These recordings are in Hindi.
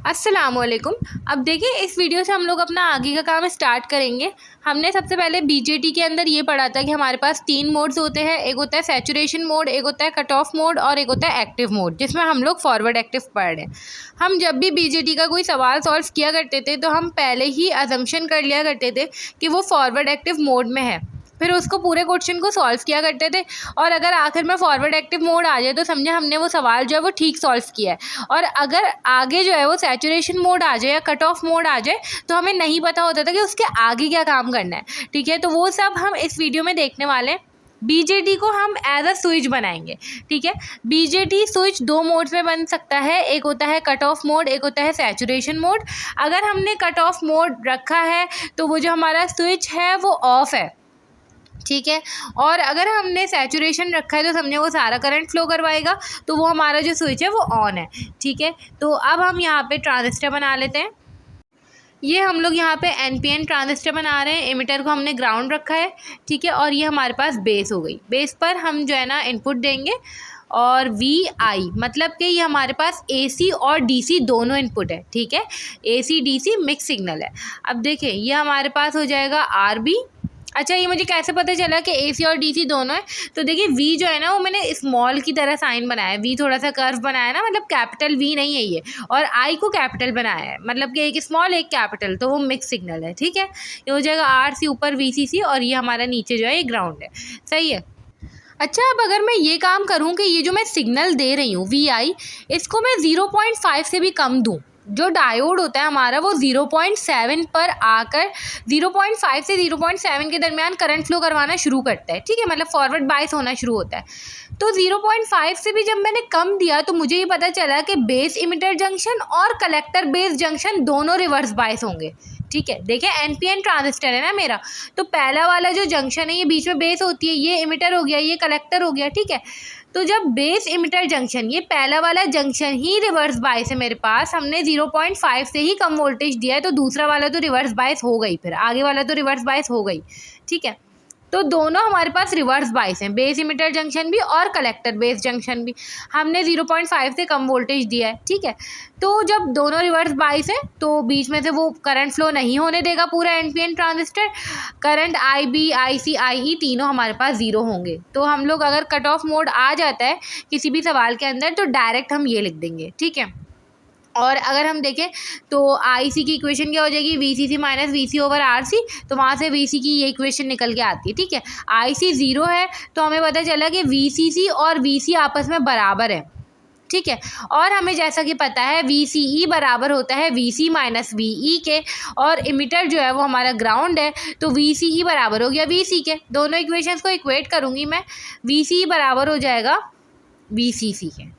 अस्सलामुअलैकुम। अब देखिए, इस वीडियो से हम लोग अपना आगे का काम स्टार्ट करेंगे। हमने सबसे पहले बीजेटी के अंदर ये पढ़ा था कि हमारे पास 3 मोड्स होते हैं। एक होता है सैचुरेशन मोड, एक होता है कट ऑफ मोड और एक होता है एक्टिव मोड, जिसमें हम लोग फॉरवर्ड एक्टिव पढ़ रहे हैं। हम जब भी बीजेटी का कोई सवाल सॉल्व किया करते थे तो हम पहले ही अजम्पशन कर लिया करते थे कि वो फॉरवर्ड एक्टिव मोड में है, फिर उसको पूरे क्वेश्चन को सॉल्व किया करते थे। और अगर आखिर में फॉरवर्ड एक्टिव मोड आ जाए तो समझे हमने वो सवाल जो है वो ठीक सॉल्व किया है। और अगर आगे जो है वो सैचुरेशन मोड आ जाए या कट ऑफ मोड आ जाए तो हमें नहीं पता होता था कि उसके आगे क्या काम करना है। ठीक है, तो वो सब हम इस वीडियो में देखने वाले हैं। बीजेटी को हम एज अ स्विच बनाएंगे। ठीक है, बीजेटी स्विच 2 मोड्स में बन सकता है। एक होता है कट ऑफ मोड, एक होता है सैचुरेशन मोड। अगर हमने कट ऑफ मोड रखा है तो वो जो हमारा स्विच है वो ऑफ है। ठीक है, और अगर हमने सैचुरेशन रखा है तो समझे वो सारा करंट फ्लो करवाएगा, तो वो हमारा जो स्विच है वो ऑन है। ठीक है, तो अब हम यहाँ पे ट्रांजिस्टर बना लेते हैं। ये हम लोग यहाँ पे एनपीएन ट्रांजिस्टर बना रहे हैं। एमिटर को हमने ग्राउंड रखा है। ठीक है, और ये हमारे पास बेस हो गई। बेस पर हम जो है ना इनपुट देंगे और वी आई, मतलब कि ये हमारे पास एसी और डीसी दोनों इनपुट है। ठीक है, एसी डीसी मिक्स सिग्नल है। अब देखिए ये हमारे पास हो जाएगा आर बी। अच्छा, ये मुझे कैसे पता चला कि एसी और डीसी दोनों है? तो देखिए वी जो है ना वो मैंने स्मॉल की तरह साइन बनाया है। वी थोड़ा सा कर्व बनाया है ना, मतलब कैपिटल वी नहीं है ये। और आई को कैपिटल बनाया है, मतलब कि एक स्मॉल एक कैपिटल, तो वो मिक्स सिग्नल है। ठीक है, ये हो जाएगा आर सी ऊपर वी सी सी, और ये हमारा नीचे जो है ये ग्राउंड है। सही है। अच्छा, अब अगर मैं ये काम करूँ कि ये जो मैं सिग्नल दे रही हूँ वी आई, इसको मैं 0.5 से भी कम दूँ, जो डायोड होता है हमारा वो 0.7 पर आकर 0.5 से 0.7 के दरमियान करंट फ्लो करवाना शुरू करता है। ठीक है, मतलब फॉरवर्ड बायस होना शुरू होता है। तो 0.5 से भी जब मैंने कम दिया तो मुझे ये पता चला कि बेस इमिटर जंक्शन और कलेक्टर बेस जंक्शन दोनों रिवर्स बायस होंगे। ठीक है, देखिए एनपीएन ट्रांजिस्टर है ना मेरा, तो पहला वाला जो जंक्शन है ये बीच में बेस होती है, ये इमिटर हो गया, ये कलेक्टर हो गया। ठीक है, तो जब बेस इमिटर जंक्शन, ये पहला वाला जंक्शन ही रिवर्स बायस है मेरे पास, हमने 0.5 से ही कम वोल्टेज दिया है, तो दूसरा वाला तो रिवर्स बायस हो गई, फिर आगे वाला तो रिवर्स बायस हो गई। ठीक है, तो दोनों हमारे पास रिवर्स बायस हैं, बेस इमिटर जंक्शन भी और कलेक्टर बेस जंक्शन भी। हमने 0.5 से कम वोल्टेज दिया है। ठीक है, तो जब दोनों रिवर्स बायस है तो बीच में से वो करंट फ्लो नहीं होने देगा पूरा NPN transistor. Current I B I C I E तीनों हमारे पास 0 होंगे। तो हम लोग अगर कट ऑफ मोड आ जाता है किसी भी सवाल के अंदर तो डायरेक्ट हम ये लिख देंगे। ठीक है, और अगर हम देखें तो आई सी की इक्वेशन क्या हो जाएगी, V C C minus V C over R C, तो वहाँ से वी सी की ये इक्वेशन निकल के आती है। ठीक है, आई सी 0 है तो हमें पता चला कि वी सी सी और वी सी आपस में बराबर है। ठीक है, और हमें जैसा कि पता है वी सी ई बराबर होता है V C minus V E के, और इमिटर जो है वो हमारा ग्राउंड है, तो वी सी ई बराबर हो गया वी सी के। दोनों इक्वेशंस को इक्वेट करूँगी मैं, वी सी ई बराबर हो जाएगा वी सी सी के।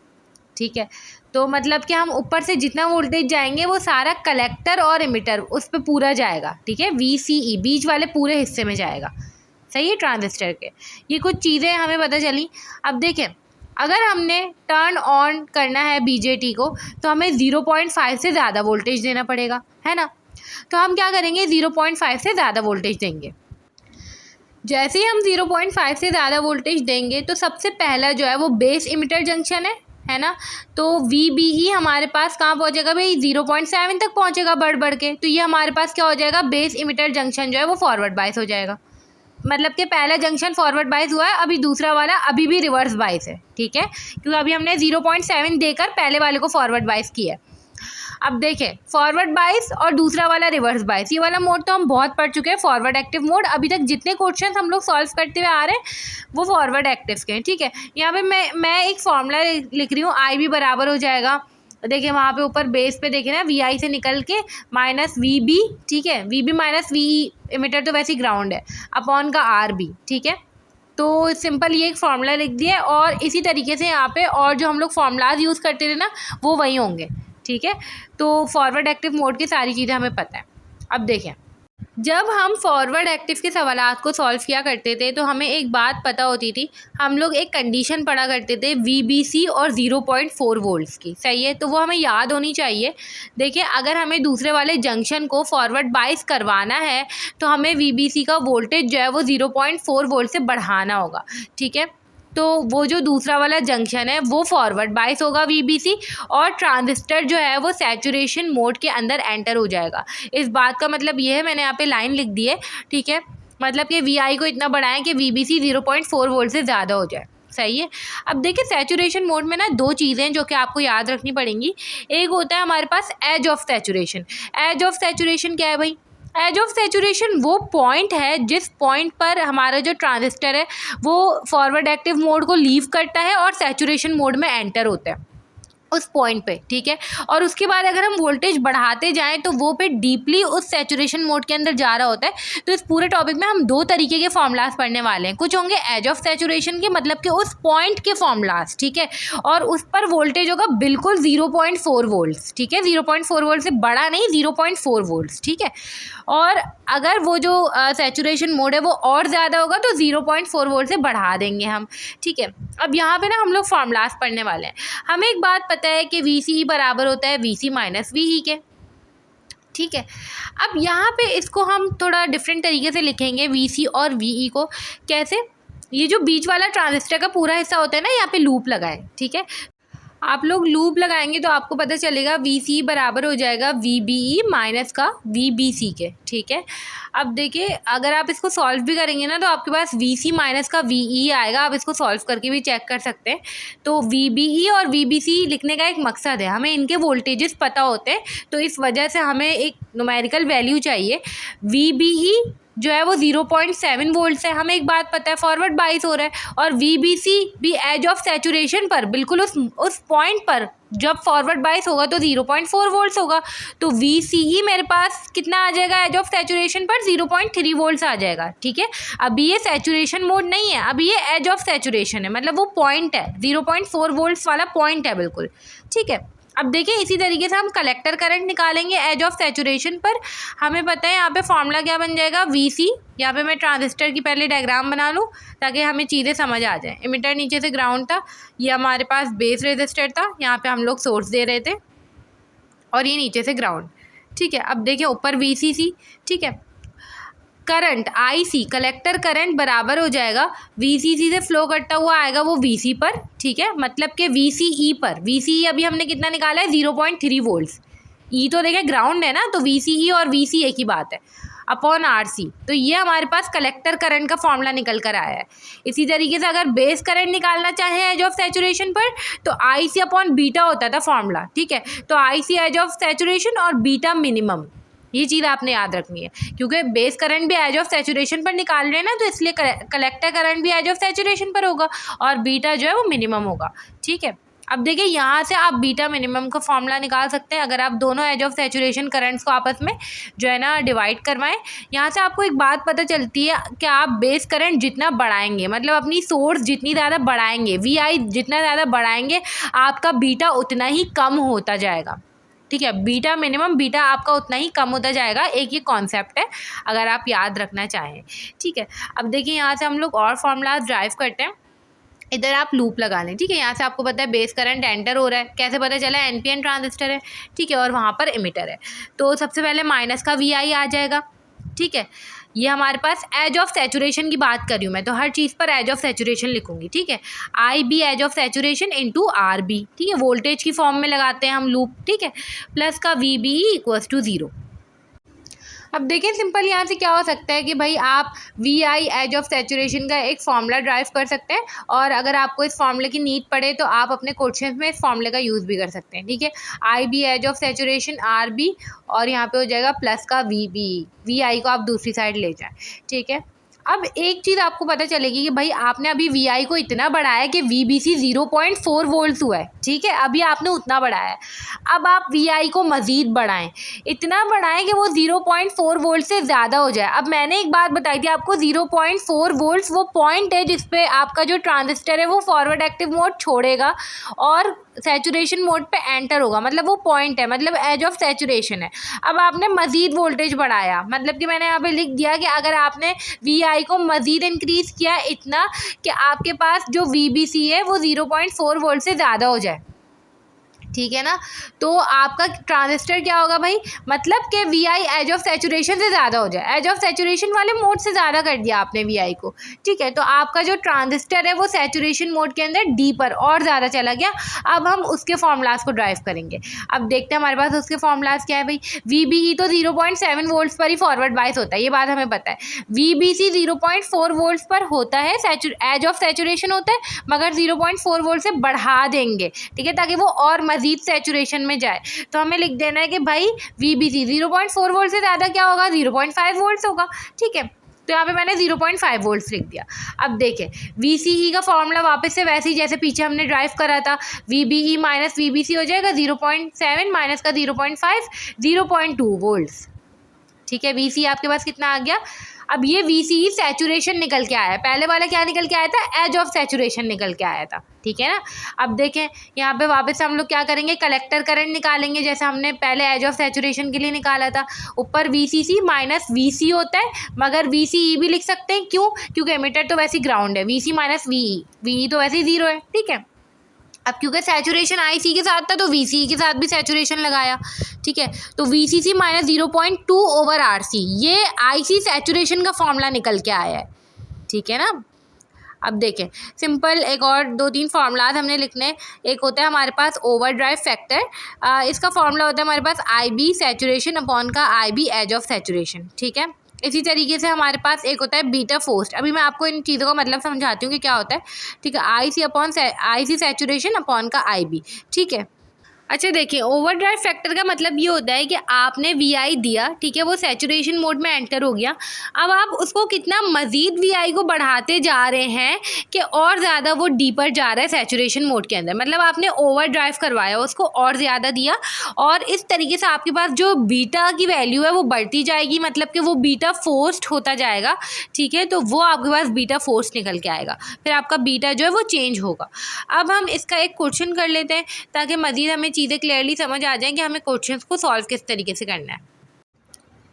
ठीक है, तो मतलब कि हम ऊपर से जितना वोल्टेज जाएंगे वो सारा कलेक्टर और इमिटर उस पर पूरा जाएगा। ठीक है, वी सी ई बीच वाले पूरे हिस्से में जाएगा। सही है, ट्रांजिस्टर के ये कुछ चीज़ें हमें पता चली। अब देखें, अगर हमने टर्न ऑन करना है बीजेटी को तो हमें 0.5 से ज़्यादा वोल्टेज देना पड़ेगा, है ना। तो हम क्या करेंगे, 0.5 से ज़्यादा वोल्टेज देंगे। जैसे ही हम 0.5 से ज़्यादा वोल्टेज देंगे तो सबसे पहला जो है वो बेस इमिटर जंक्शन है ना, तो वी बी ई हमारे पास कहाँ पहुँचेगा भाई, 0.7 तक पहुँचेगा बढ़ बढ़ के। तो ये हमारे पास क्या हो जाएगा, बेस इमिटर जंक्शन जो है वो फॉरवर्ड बायस हो जाएगा। मतलब कि पहला जंक्शन फॉरवर्ड बायस हुआ है, अभी दूसरा वाला अभी भी रिवर्स बायस है। ठीक है, क्योंकि अभी हमने 0.7 देकर पहले वाले को फॉरवर्ड बायस किया है। अब देखें, फॉरवर्ड बायस और दूसरा वाला रिवर्स बायस, ये वाला मोड तो हम बहुत पढ़ चुके हैं, फॉरवर्ड एक्टिव मोड। अभी तक जितने क्वेश्चन हम लोग सॉल्व करते हुए आ रहे हैं वो फॉरवर्ड एक्टिव के हैं। ठीक है, यहाँ पे मैं एक फॉर्मूला लिख रही हूँ, आई भी बराबर हो जाएगा, देखिए वहाँ पे ऊपर बेस पे देखे ना, वी आई से निकल के माइनस वी बी। ठीक है, V B minus V E, emitter तो वैसे ही ग्राउंड है, अपॉन का आर बी। ठीक है, तो सिंपल ये एक फार्मूला लिख दिया, और इसी तरीके से यहाँ पे और जो हम लोग फार्मूलाज यूज़ करते थे ना वो वही होंगे। ठीक है, तो फॉरवर्ड एक्टिव मोड की सारी चीज़ें हमें पता है। अब देखें, जब हम फॉरवर्ड एक्टिव के सवालात को सॉल्व किया करते थे तो हमें एक बात पता होती थी, हम लोग एक कंडीशन पढ़ा करते थे VBC और 0.4 वोल्ट्स की। सही है, तो वो हमें याद होनी चाहिए। देखिए, अगर हमें दूसरे वाले जंक्शन को फॉरवर्ड बायस करवाना है तो हमें VBC का वोल्टेज जो है वो 0.4 वोल्ट से बढ़ाना होगा। ठीक है, तो वो जो दूसरा वाला जंक्शन है वो फॉरवर्ड बाइस होगा VBC, और ट्रांजिस्टर जो है वो सैचुरेशन मोड के अंदर एंटर हो जाएगा। इस बात का मतलब ये है, मैंने यहाँ पे लाइन लिख दी है, ठीक है, मतलब कि VI को इतना बढ़ाएं कि VBC 0.4 वोल्ट से ज़्यादा हो जाए। सही है। अब देखिए सैचुरेशन मोड में ना दो चीज़ें जो कि आपको याद रखनी पड़ेंगी। एक होता है हमारे पास edge of saturation. Edge of saturation क्या है भाई? एज ऑफ सैचुरेशन वो पॉइंट है जिस पॉइंट पर हमारा जो ट्रांजिस्टर है वो फॉरवर्ड एक्टिव मोड को लीव करता है और सैचुरेशन मोड में एंटर होता है उस पॉइंट पे, ठीक है। और उसके बाद अगर हम वोल्टेज बढ़ाते जाएं तो वो पे डीपली उस सैचुरेशन मोड के अंदर जा रहा होता है। तो इस पूरे टॉपिक में हम दो तरीके के फॉर्मूलाज पढ़ने वाले हैं। कुछ होंगे एज ऑफ सैचुरेशन के, मतलब कि उस पॉइंट के फॉर्मूलाज, ठीक है, और उस पर वोल्टेज होगा बिल्कुल 0.4 वोल्ट्स, ठीक है, 0.4 वोल्ट से बड़ा नहीं, 0.4 वोल्ट्स, ठीक है। और अगर वो जो सैचुरेशन मोड है वो और ज़्यादा होगा तो 0.4 वोल्ट से बढ़ा देंगे हम, ठीक है। अब यहाँ पे ना हम लोग फॉर्मूलाज पढ़ने वाले हैं। हमें एक बात पता है कि VCE बराबर होता है VC माइनस VE के, ठीक है। अब यहाँ पे इसको हम थोड़ा डिफरेंट तरीके से लिखेंगे VC और VE को। कैसे? ये जो बीच वाला ट्रांजिस्टर का पूरा हिस्सा होता है ना, यहाँ पे लूप लगाएं, ठीक है। आप लोग लूप लगाएंगे तो आपको पता चलेगा VCE बराबर हो जाएगा VBE माइनस का VBC के, ठीक है। अब देखिए अगर आप इसको सॉल्व भी करेंगे ना तो आपके पास VC माइनस का VE आएगा। आप इसको सॉल्व करके भी चेक कर सकते हैं। तो VBE और VBC लिखने का एक मकसद है, हमें इनके वोल्टेजेस पता होते हैं, तो इस वजह से हमें एक न्यूमेरिकल वैल्यू चाहिए। VBE जो है वो 0.7 वोल्ट है, हमें एक बात पता है फॉरवर्ड बाइस हो रहा है, और VBC भी एज ऑफ सैचुरेशन पर बिल्कुल उस पॉइंट पर जब फॉरवर्ड बाइस होगा तो 0.4 वोल्ट्स होगा। तो VCE मेरे पास कितना आ जाएगा एज ऑफ सैचुरेशन पर? 0.3 वोल्ट्स आ जाएगा, ठीक है। अभी ये सैचुरेशन मोड नहीं है, अभी ये एज ऑफ सैचुरेशन है, मतलब वो पॉइंट है, 0.4 वोल्ट्स वाला पॉइंट है बिल्कुल, ठीक है। अब देखिए इसी तरीके से हम कलेक्टर करंट निकालेंगे एज ऑफ सैचुरेशन पर। हमें पता है यहाँ पे फॉर्मूला क्या बन जाएगा, VC। यहाँ पे मैं ट्रांजिस्टर की पहले डायग्राम बना लूँ ताकि हमें चीज़ें समझ आ जाएं। इमिटर नीचे से ग्राउंड था, ये हमारे पास बेस रेजिस्टर था, यहाँ पे हम लोग सोर्स दे रहे थे, और ये नीचे से ग्राउंड, ठीक है। अब देखिए ऊपर VCC, ठीक है। करंट IC कलेक्टर करंट बराबर हो जाएगा VCC से फ्लो करता हुआ आएगा वो VC पर, ठीक है, मतलब कि VCE पर। VCE अभी हमने कितना निकाला है? 0.3 वोल्ट्स। E तो देखिए ग्राउंड है ना, तो VCE और VC एक ही बात है, अपॉन RC। तो ये हमारे पास कलेक्टर करंट का फॉर्मूला निकल कर आया है। इसी तरीके से अगर बेस करंट निकालना चाहे एज ऑफ सैचुरेशन पर तो IC अपॉन बीटा होता था फॉर्मूला, ठीक है। तो IC एज ऑफ सैचुरेशन और बीटा मिनिमम, ये चीज़ आपने याद रखनी है, क्योंकि बेस करंट भी एज ऑफ सैचुरेशन पर निकाल रहे हैं ना, तो इसलिए कलेक्टर करंट भी एज ऑफ सैचुरेशन पर होगा और बीटा जो है वो मिनिमम होगा, ठीक है। अब देखिए यहाँ से आप बीटा मिनिमम का फॉर्मूला निकाल सकते हैं अगर आप दोनों एज ऑफ सैचुरेशन करंट्स को आपस में जो है ना डिवाइड करवाएं। यहाँ से आपको एक बात पता चलती है कि आप बेस करंट जितना बढ़ाएंगे, मतलब अपनी सोर्स जितनी ज़्यादा बढ़ाएंगे, VI जितना ज़्यादा बढ़ाएंगे, आपका बीटा उतना ही कम होता जाएगा, ठीक है। बीटा मिनिमम, बीटा आपका उतना ही कम होता जाएगा। एक ये कॉन्सेप्ट है अगर आप याद रखना चाहें, ठीक है। अब देखिए यहाँ से हम लोग और फॉर्मूला ड्राइव करते हैं। इधर आप लूप लगा लें, ठीक है। यहाँ से आपको पता है बेस करंट एंटर हो रहा है, कैसे पता चला? NPN ट्रांजिस्टर है, ठीक है, और वहाँ पर इमिटर है, तो सबसे पहले माइनस का VI आ जाएगा, ठीक है। ये हमारे पास एज ऑफ सैचुरेशन की बात कर रही हूँ मैं, तो हर चीज़ पर एज ऑफ सैचुरेशन लिखूंगी, ठीक है। IB edge of saturation into RB, ठीक है, वोल्टेज की फॉर्म में लगाते हैं हम लूप, ठीक है, प्लस का VBE इक्वल्स टू 0। अब देखें सिंपल यहाँ से क्या हो सकता है कि भाई आप VI एज ऑफ सैचुरेशन का एक फॉर्मूला ड्राइव कर सकते हैं, और अगर आपको इस फॉर्मूले की नीड पड़े तो आप अपने क्वेश्चन में इस फॉर्मूले का यूज़ भी कर सकते हैं, ठीक है। IB edge of saturation RB, और यहाँ पे हो जाएगा प्लस का VBE, VI को आप दूसरी साइड ले जाएं, ठीक है। अब एक चीज़ आपको पता चलेगी कि भाई आपने अभी VI को इतना बढ़ाया कि VBC 0.4 वोल्ट्स हुआ है, ठीक है, अभी आपने उतना बढ़ाया है। अब आप VI को मज़ीद बढ़ाएं, इतना बढ़ाएं कि वो 0.4 वोल्ट से ज़्यादा हो जाए। अब मैंने एक बात बताई थी आपको, 0.4 वोल्ट्स वो पॉइंट है जिस पे आपका जो ट्रांजिस्टर है वो फॉरवर्ड एक्टिव मोड छोड़ेगा और सैचुरेशन मोड पे एंटर होगा, मतलब वो पॉइंट है, मतलब एज ऑफ सैचुरेशन है। अब आपने मज़ीद वोल्टेज बढ़ाया, मतलब कि मैंने यहाँ पे लिख दिया कि अगर आपने VI को मज़ीद इंक्रीज़ किया इतना कि आपके पास जो VBC है वो 0.4 वोल्ट से ज़्यादा हो जाए, ठीक है ना। तो आपका ट्रांजिस्टर क्या होगा भाई, मतलब कि V I edge of saturation से ज़्यादा हो जाए, एज ऑफ सैचुरेशन वाले मोड से ज़्यादा कर दिया आपने वी आई को, ठीक है। तो आपका जो ट्रांजिस्टर है वो सैचुरेशन मोड के अंदर डी पर और ज़्यादा चला गया। अब हम उसके फॉर्मूलाज को ड्राइव करेंगे। अब देखते हैं हमारे पास उसके फॉर्मूलाज क्या है भाई। वी बी ई तो 0.7 वोल्ट्स पर ही फॉरवर्ड बाइस होता है, ये बात हमें पता है। वी बी सी 0.4 वोल्ट्स पर होता है, एज ऑफ सैचुरेशन होता है, मगर 0.4 वोल्ट से बढ़ा देंगे, ठीक है, ताकि वो और मजीद सैचुरेशन में जाए। तो हमें लिख देना है कि भाई वी बी सी 0.4 वोल्ट से ज़्यादा क्या होगा, 0.5 वोल्ट होगा, ठीक है। तो यहाँ पे मैंने 0.5 वोल्ट्स लिख दिया। अब देखें वी सी ई का फॉर्मूला वापस से वैसे ही जैसे पीछे हमने ड्राइव करा था, V B E minus V B C हो जाएगा 0.7 माइनस का 0.5, 0.2 वोल्ट्स, ठीक है। वी सी आपके पास कितना आ गया। अब ये वी सी सैचुरेशन निकल के आया है, पहले वाला क्या निकल के आया था, एज ऑफ सैचुरेशन निकल के आया था, ठीक है ना। अब देखें यहाँ पे वापस हम लोग क्या करेंगे, कलेक्टर करंट निकालेंगे जैसे हमने पहले एज ऑफ सैचुरेशन के लिए निकाला था। ऊपर V C C minus V C होता है, मगर वी सी ई भी लिख सकते हैं, क्यों, क्योंकि एमिटर तो वैसे ग्राउंड है, V C minus V E तो वैसे ही 0 है, ठीक है। अब क्योंकि सैचुरेशन आई सी के साथ था तो वी सी के साथ भी सैचुरेशन लगाया, ठीक है। तो V C C minus 0.2 over R C, ये आई सी सैचुरेशन का फॉर्मूला निकल के आया है, ठीक है ना। अब देखें सिंपल एक और 2-3 फार्मूलाज हमने लिखने। एक होता है हमारे पास ओवर ड्राइव फैक्टर, इसका फॉर्मूला होता है हमारे पास आई बी सैचुरेशन अपॉन का आई बी एज ऑफ सैचुरेशन, ठीक है। इसी तरीके से हमारे पास एक होता है बीटा फोर्स्ड। अभी मैं आपको इन चीज़ों का मतलब समझाती हूँ कि क्या होता है, ठीक है। आई सी सैचुरेशन अपॉन का आई बी, ठीक है। अच्छा देखिए ओवर ड्राइव फैक्टर का मतलब ये होता है कि आपने वी आई दिया, ठीक है, वो सैचुरेशन मोड में एंटर हो गया। अब आप उसको कितना मज़ीद वी आई को बढ़ाते जा रहे हैं कि और ज़्यादा वो डीपर जा रहा है सैचुरेशन मोड के अंदर, मतलब आपने ओवर ड्राइव करवाया, उसको और ज़्यादा दिया, और इस तरीके से आपके पास जो बीटा की वैल्यू है वो बढ़ती जाएगी, मतलब कि वो बीटा फोर्स्ड होता जाएगा, ठीक है। तो वो आपके पास बीटा फोर्स्ड निकल के आएगा, फिर आपका बीटा जो है वो चेंज होगा। अब हम इसका एक क्वेश्चन कर लेते हैं ताकि मज़ीद हमें चीज़ें क्लियरली समझ आ जाएं कि हमें क्वेश्चंस को सॉल्व किस तरीके से करना है।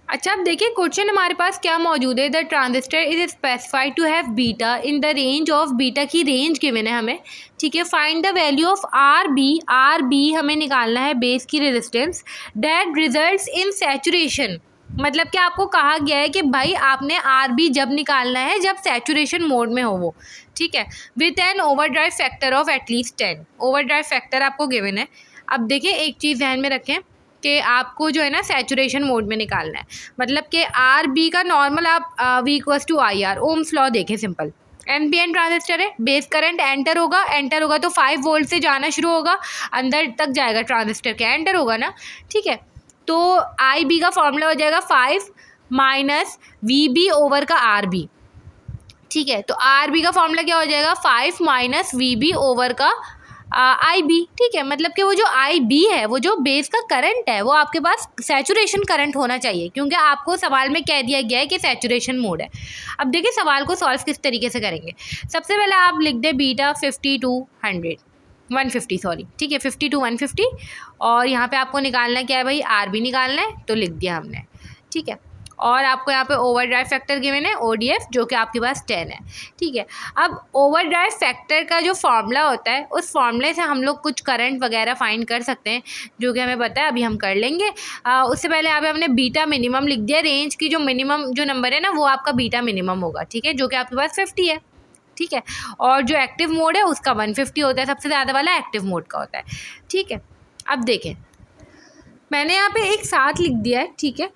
अच्छा अब देखिए क्वेश्चन हमारे पास क्या मौजूद है, the transistor is specified to have beta in the range of, beta की रेंज गिवन है हमें, ठीक है। Find the value of R B हमें निकालना है बेस की resistance, that results in saturation, मतलब कि आपको कहा गया है कि भाई आपने आर बी जब निकालना है जब सैचुरेशन मोड में हो वो, ठीक है, with an over drive factor of at least 10। Over drive factor आपको गिवन है। अब देखिए एक चीज़ ध्यान में रखें कि आपको जो है ना सैचुरेशन मोड में निकालना है, मतलब कि आर बी का नॉर्मल आप V equals to I R, ohm's law देखें सिंपल। एनपीएन ट्रांजिस्टर है, बेस करंट एंटर होगा तो 5 वोल्ट से जाना शुरू होगा, अंदर तक जाएगा ट्रांजिस्टर के, एंटर होगा ना, ठीक है। तो आई बी का फॉर्मूला हो जाएगा 5 माइनस वी बी ओवर का आर बी, ठीक है। तो आर बी का फॉर्मूला क्या हो जाएगा, 5 माइनस वी बी ओवर का आई बी, ठीक है। मतलब कि वो जो आई बी है, वो जो बेस का करंट है, वो आपके पास सैचुरेशन करंट होना चाहिए, क्योंकि आपको सवाल में कह दिया गया है कि सैचुरेशन मोड है। अब देखिए सवाल को सॉल्व किस तरीके से करेंगे। सबसे पहले आप लिख दें बीटा 50 to 150 सॉरी, ठीक है, 50 to 150, और यहाँ पे आपको निकालना क्या है भाई, आर बी निकालना है, तो लिख दिया हमने, ठीक है। और आपको यहाँ पे ओवर ड्राइव फैक्टर गिवन है ODF, जो कि आपके पास 10 है, ठीक है। अब ओवर ड्राइव फैक्टर का जो फार्मूला होता है, उस फार्मूले से हम लोग कुछ करंट वगैरह फाइंड कर सकते हैं, जो कि हमें पता है, अभी हम कर लेंगे। उससे पहले यहाँ पे हमने बीटा मिनिमम लिख दिया, रेंज की जो मिनिमम जो नंबर है ना वो आपका बीटा मिनिमम होगा, ठीक है, जो कि आपके पास 50 है, ठीक है। और जो एक्टिव मोड है उसका 150 होता है, सबसे ज़्यादा वाला एक्टिव मोड का होता है, ठीक है। अब देखें मैंने यहाँ पे एक साथ लिख दिया है, ठीक है।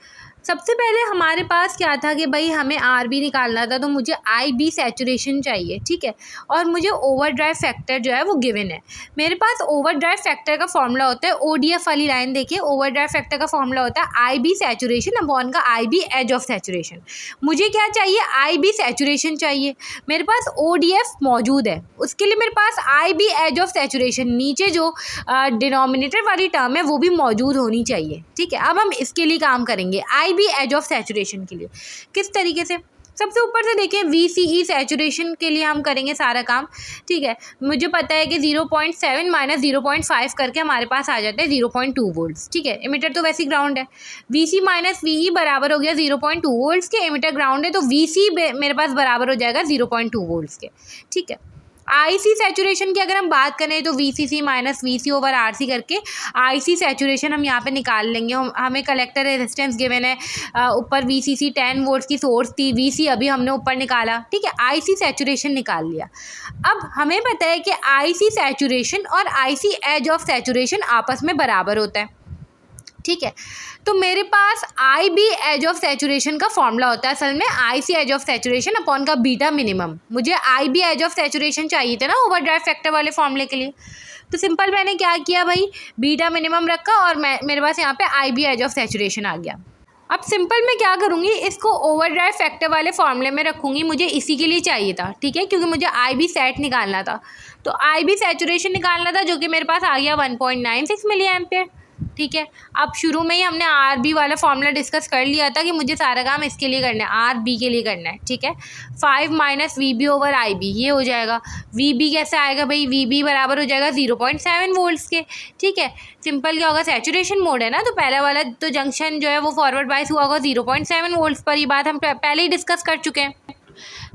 सबसे पहले हमारे पास क्या था कि भाई हमें आर बी निकालना था, तो मुझे आई बी सैचुरेशन चाहिए, ठीक है, और मुझे ओवर ड्राइव फैक्टर जो है वो गिवन है। मेरे पास ओवर ड्राइव फैक्टर का फॉर्मूला होता है, ODF वाली लाइन देखिए, ओवर ड्राइव फैक्टर का फॉर्मूला होता है आई बी सैचुरेशन अपॉन का आई बी एज ऑफ सैचुरेशन। मुझे क्या चाहिए, आई बी सैचुरेशन चाहिए, मेरे पास ODF मौजूद है, उसके लिए मेरे पास आई बी एज ऑफ सैचुरेशन, नीचे जो डिनोमिनेटर वाली टर्म है वो भी मौजूद होनी चाहिए, ठीक है। अब हम इसके लिए काम करेंगे आई बी एज ऑफ सैचुरेशन के लिए, किस तरीके से, सबसे ऊपर से देखिए VCE सैचुरेशन के लिए हम करेंगे सारा काम, ठीक है। मुझे पता है कि 0.7 माइनस 0.5 करके हमारे पास आ जाता है 0.2 वोल्ट्स, ठीक है। एमिटर तो वैसे ग्राउंड है, VC माइनस VE बराबर हो गया 0.2 वोल्ट्स के, एमिटर ग्राउंड है तो VC मेरे पास बराबर हो जाएगा 0.2 वोल्ट्स के, ठीक है। आईसी सैचुरेशन की अगर हम बात करें तो VCC minus VC over RC करके आईसी सैचुरेशन हम यहाँ पे निकाल लेंगे। हमें कलेक्टर रेजिस्टेंस गिवन है, ऊपर VCC 10 वोल्ट्स की सोर्स थी, VC अभी हमने ऊपर निकाला, ठीक है, आईसी सैचुरेशन निकाल लिया। अब हमें पता है कि आईसी सैचुरेशन और आईसी एज ऑफ सैचुरेशन आपस में बराबर होता है, ठीक है। तो मेरे पास आई बी एज ऑफ सैचुरेशन का फॉर्मूला होता है असल में आई सी एज ऑफ सैचुरेशन अपॉन का बीटा मिनिमम। मुझे आई बी एज ऑफ सैचुरेशन चाहिए था ना ओवरड्राइव फैक्टर वाले फॉर्मूले के लिए, तो सिंपल मैंने क्या किया भाई, बीटा मिनिमम रखा और मेरे पास यहाँ पे आई बी एज ऑफ सैचुरेशन आ गया। अब सिंपल मैं क्या करूँगी, इसको ओवरड्राइव फैक्टर वाले फॉर्मूले में रखूँगी, मुझे इसी के लिए चाहिए था, ठीक है, क्योंकि मुझे आई बी सेट निकालना था। तो आई बी सैचुरेशन निकालना था जो कि मेरे पास आ गया 1.96 मिली एम्पेयर, ठीक है। अब शुरू में ही हमने आर बी वाला फॉर्मूला डिस्कस कर लिया था कि मुझे सारा काम इसके लिए करना है, आर बी के लिए करना है, ठीक है। 5 minus V B over I B ये हो जाएगा। वी बी कैसे आएगा भाई, वी बी बराबर हो जाएगा 0.7 वोल्ट्स के, ठीक है। सिंपल क्या होगा, सैचुरेशन मोड है ना, तो पहले वाला तो जंक्शन जो है वो फॉरवर्ड बायस हुआ होगा 0.7 वोल्ट्स पर, ये बात हम पहले ही डिस्कस कर चुके हैं।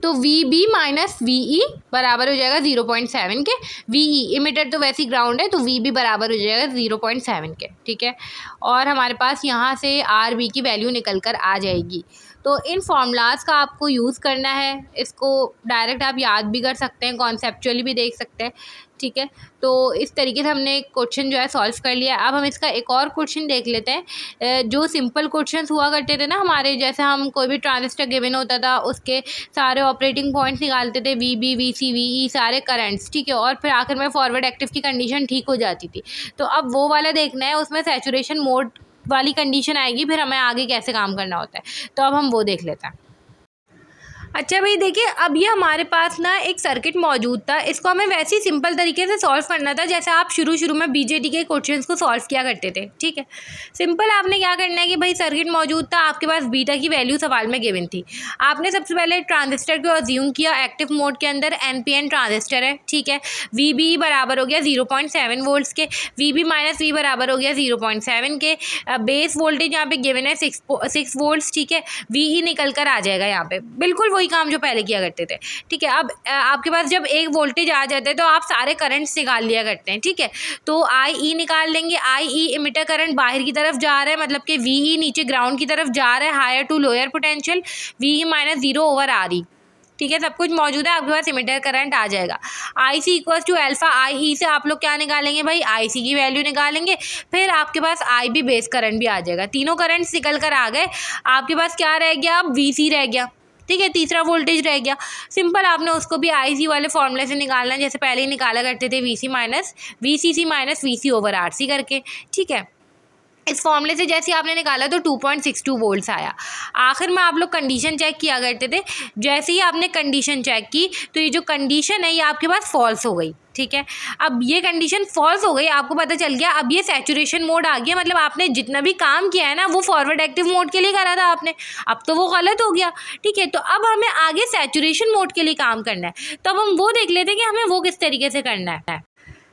तो V B minus V E बराबर हो जाएगा 0.7 के। वी ई इमिटर तो वैसी ग्राउंड है, तो वी बी बराबर हो जाएगा 0.7 के, ठीक है। और हमारे पास यहाँ से आर बी की वैल्यू निकल कर आ जाएगी। तो इन फॉर्मूलाज का आपको यूज़ करना है, इसको डायरेक्ट आप याद भी कर सकते हैं, कॉन्सेप्चुअली भी देख सकते हैं, ठीक है। तो इस तरीके से हमने क्वेश्चन जो है सॉल्व कर लिया। अब हम इसका एक और क्वेश्चन देख लेते हैं। जो सिंपल क्वेश्चंस हुआ करते थे ना हमारे, जैसे हम कोई भी ट्रांजिस्टर गिवन होता था उसके सारे ऑपरेटिंग पॉइंट्स निकालते थे, V B V C V E सारे करंट्स, ठीक है, और फिर आखिर में फॉरवर्ड एक्टिव की कंडीशन ठीक हो जाती थी। तो अब वो वाला देखना है, उसमें सैचुरेशन मोड वाली कंडीशन आएगी, फिर हमें आगे कैसे काम करना होता है, तो अब हम वो देख लेते हैं। अच्छा भाई देखिए, अब ये हमारे पास ना एक सर्किट मौजूद था, इसको हमें वैसे ही सिंपल तरीके से सॉल्व करना था जैसे आप शुरू में बीजेटी के क्वेश्चंस को सॉल्व किया करते थे, ठीक है। सिंपल आपने क्या करना है कि भाई सर्किट मौजूद था, आपके पास बीटा की वैल्यू सवाल में गिवन थी। आपने सबसे पहले ट्रांजिस्टर को अज्यूम किया, एक्टिव मोड के अंदर NPN ट्रांजिस्टर है, ठीक है। वी बी बराबर हो गया 0.7 वोल्ट्स के, वी बी माइनस वी बराबर हो गया 0.7 के। बेस वोल्टेज यहाँ पे गिवन है 6 वोल्ट्स, ठीक है। वी ई निकल कर आ जाएगा यहाँ पे, बिल्कुल वही काम जो पहले किया करते थे, ठीक है। अब आपके पास जब एक वोल्टेज आ जाता है तो आप सारे करंट्स निकाल लिया करते हैं, ठीक है। तो आई ई निकाल लेंगे, आई ई इमिटर करंट बाहर की तरफ जा रहा है, मतलब कि वी ई नीचे ग्राउंड की तरफ जा रहा है, higher to lower potential, V E minus 0 over R E, ठीक है। सब कुछ मौजूद है, आपके पास इमिटर करंट आ जाएगा। आई सी इक्वल्स टू अल्फा आई ई से आप लोग क्या निकालेंगे भाई, आई सी की वैल्यू निकालेंगे, फिर आपके पास आई बी बेस करंट भी आ जाएगा। तीनों करंट्स निकल कर आ गए, आपके पास क्या रह गया, अब वी सी रह गया, ठीक है, तीसरा वोल्टेज रह गया। सिंपल आपने उसको भी आई सी वाले फॉर्मूले से निकालना है, जैसे पहले ही निकाला करते थे, V C minus V C C minus V C over R C करके, ठीक है। इस फॉर्मूले से जैसे आपने निकाला तो 2.62 वोल्ट्स आया। आखिर में आप लोग कंडीशन चेक किया करते थे, जैसे ही आपने कंडीशन चेक की तो ये जो कंडीशन है ये आपके पास फॉल्स हो गई, ठीक है। अब ये कंडीशन फॉल्स हो गई, आपको पता चल गया अब ये सैचुरेशन मोड आ गया, मतलब आपने जितना भी काम किया है ना वो फॉरवर्ड एक्टिव मोड के लिए करा था आपने, अब तो वो गलत हो गया, ठीक है। तो अब हमें आगे सैचुरेशन मोड के लिए काम करना है, तो अब हम वो देख लेते हैं कि हमें वो किस तरीके से करना है।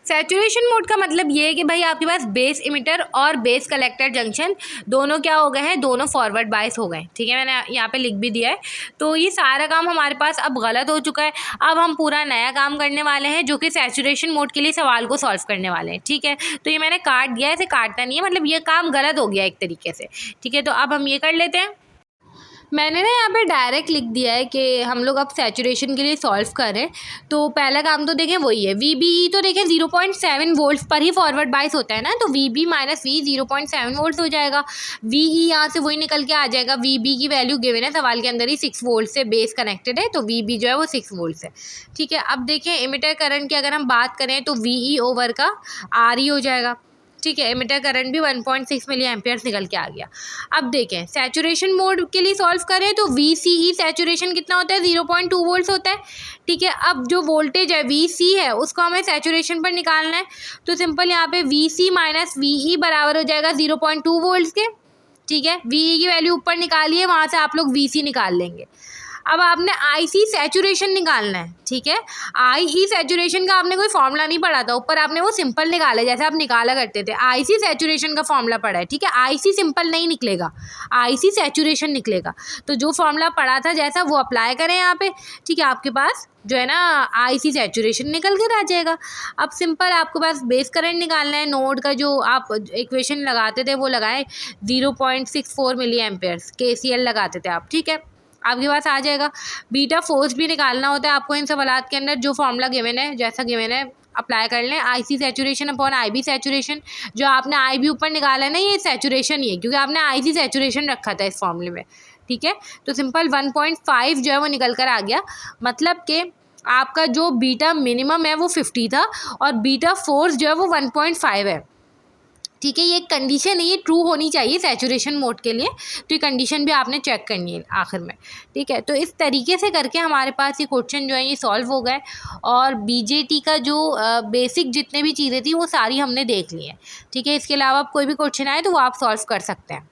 सैचुरेशन मोड का मतलब ये है कि भाई आपके पास बेस इमिटर और बेस कलेक्टर जंक्शन दोनों क्या हो गए हैं, दोनों फॉरवर्ड बायस हो गए, ठीक है। मैंने यहाँ पे लिख भी दिया है। तो ये सारा काम हमारे पास अब गलत हो चुका है, अब हम पूरा नया काम करने वाले हैं जो कि सैचुरेशन मोड के लिए सवाल को सॉल्व करने वाले हैं, ठीक है। तो ये मैंने काट दिया है, इसे काटना नहीं है, मतलब ये काम गलत हो गया एक तरीके से, ठीक है। तो अब हम ये कर लेते हैं। मैंने ना यहाँ पे डायरेक्ट लिख दिया है कि हम लोग अब सैचुरेशन के लिए सॉल्व करें। तो पहला काम तो देखें वही है, वी बी ई तो देखें 0.7 वोल्ट्स पर ही फॉरवर्ड बायस होता है ना, तो V B minus V 0.7 volts हो जाएगा। वी ई यहाँ से वही निकल के आ जाएगा, वी बी की वैल्यू गिवन है सवाल के अंदर ही 6 वोल्ट से बेस कनेक्टेड है, तो वी बी जो है वो 6 वोल्ट है, ठीक है। अब देखें इमिटर करंट की अगर हम बात करें तो वी ई ओवर का आर ई हो जाएगा, ठीक है। इमिटर करंट भी 1.6 मिली एम्पियर्स निकल के आ गया। अब देखें सैचुरेशन मोड के लिए सॉल्व करें तो वी सी ई सैचुरेशन कितना होता है, 0.2 वोल्ट्स होता है, ठीक है। अब जो वोल्टेज है वी सी है उसको हमें सैचुरेशन पर निकालना है, तो सिंपल यहाँ पे V C minus V E बराबर हो जाएगा 0.2 वोल्ट्स के, ठीक है। वी ई की वैल्यू ऊपर निकालिए, वहाँ से आप लोग वी सी निकाल लेंगे। अब आपने IC सैचुरेशन निकालना है, ठीक है। IE सैचुरेशन का आपने कोई फॉर्मूला नहीं पढ़ा था, ऊपर आपने वो सिंपल निकाला जैसे आप निकाला करते थे। IC सैचुरेशन का फॉर्मूला पढ़ा है, ठीक है। IC सिंपल नहीं निकलेगा, IC सैचुरेशन निकलेगा। तो जो फॉर्मूला पढ़ा था जैसा वो अप्लाई करें यहाँ पे, ठीक है। आपके पास जो है ना IC सैचुरेशन निकल कर आ जाएगा। अब सिंपल आपके पास बेस करंट निकालना है, नोड का जो आप इक्वेशन लगाते थे वो लगाएं 0.64 मिली एम्पेयर्स, KCL लगाते थे आप, ठीक है। आपके पास आ जाएगा। बीटा फोर्स भी निकालना होता है आपको इन सवालात के अंदर, जो फॉर्मूला गिवन है जैसा गिवन है अप्लाई कर लें। IC saturation upon IB saturation, जो आपने IB ऊपर निकाला है ना ये सैचुरेशन ही है, क्योंकि आपने IC सैचुरेशन रखा था इस फॉर्मूले में, ठीक है। तो सिंपल 1.5 जो है वो निकल कर आ गया। मतलब कि आपका जो बीटा मिनिमम है वो 50 था और बीटा फोर्स जो है वो 1.5 है, ठीक है। ये एक कंडीशन है, ये ट्रू होनी चाहिए सैचुरेशन मोड के लिए, तो ये कंडीशन भी आपने चेक करनी है आखिर में, ठीक है। तो इस तरीके से करके हमारे पास ये क्वेश्चन जो है ये सॉल्व हो गए और BJT का जो बेसिक जितने भी चीज़ें थी वो सारी हमने देख ली हैं, ठीक है। इसके अलावा कोई भी क्वेश्चन आए तो वो आप सॉल्व कर सकते हैं।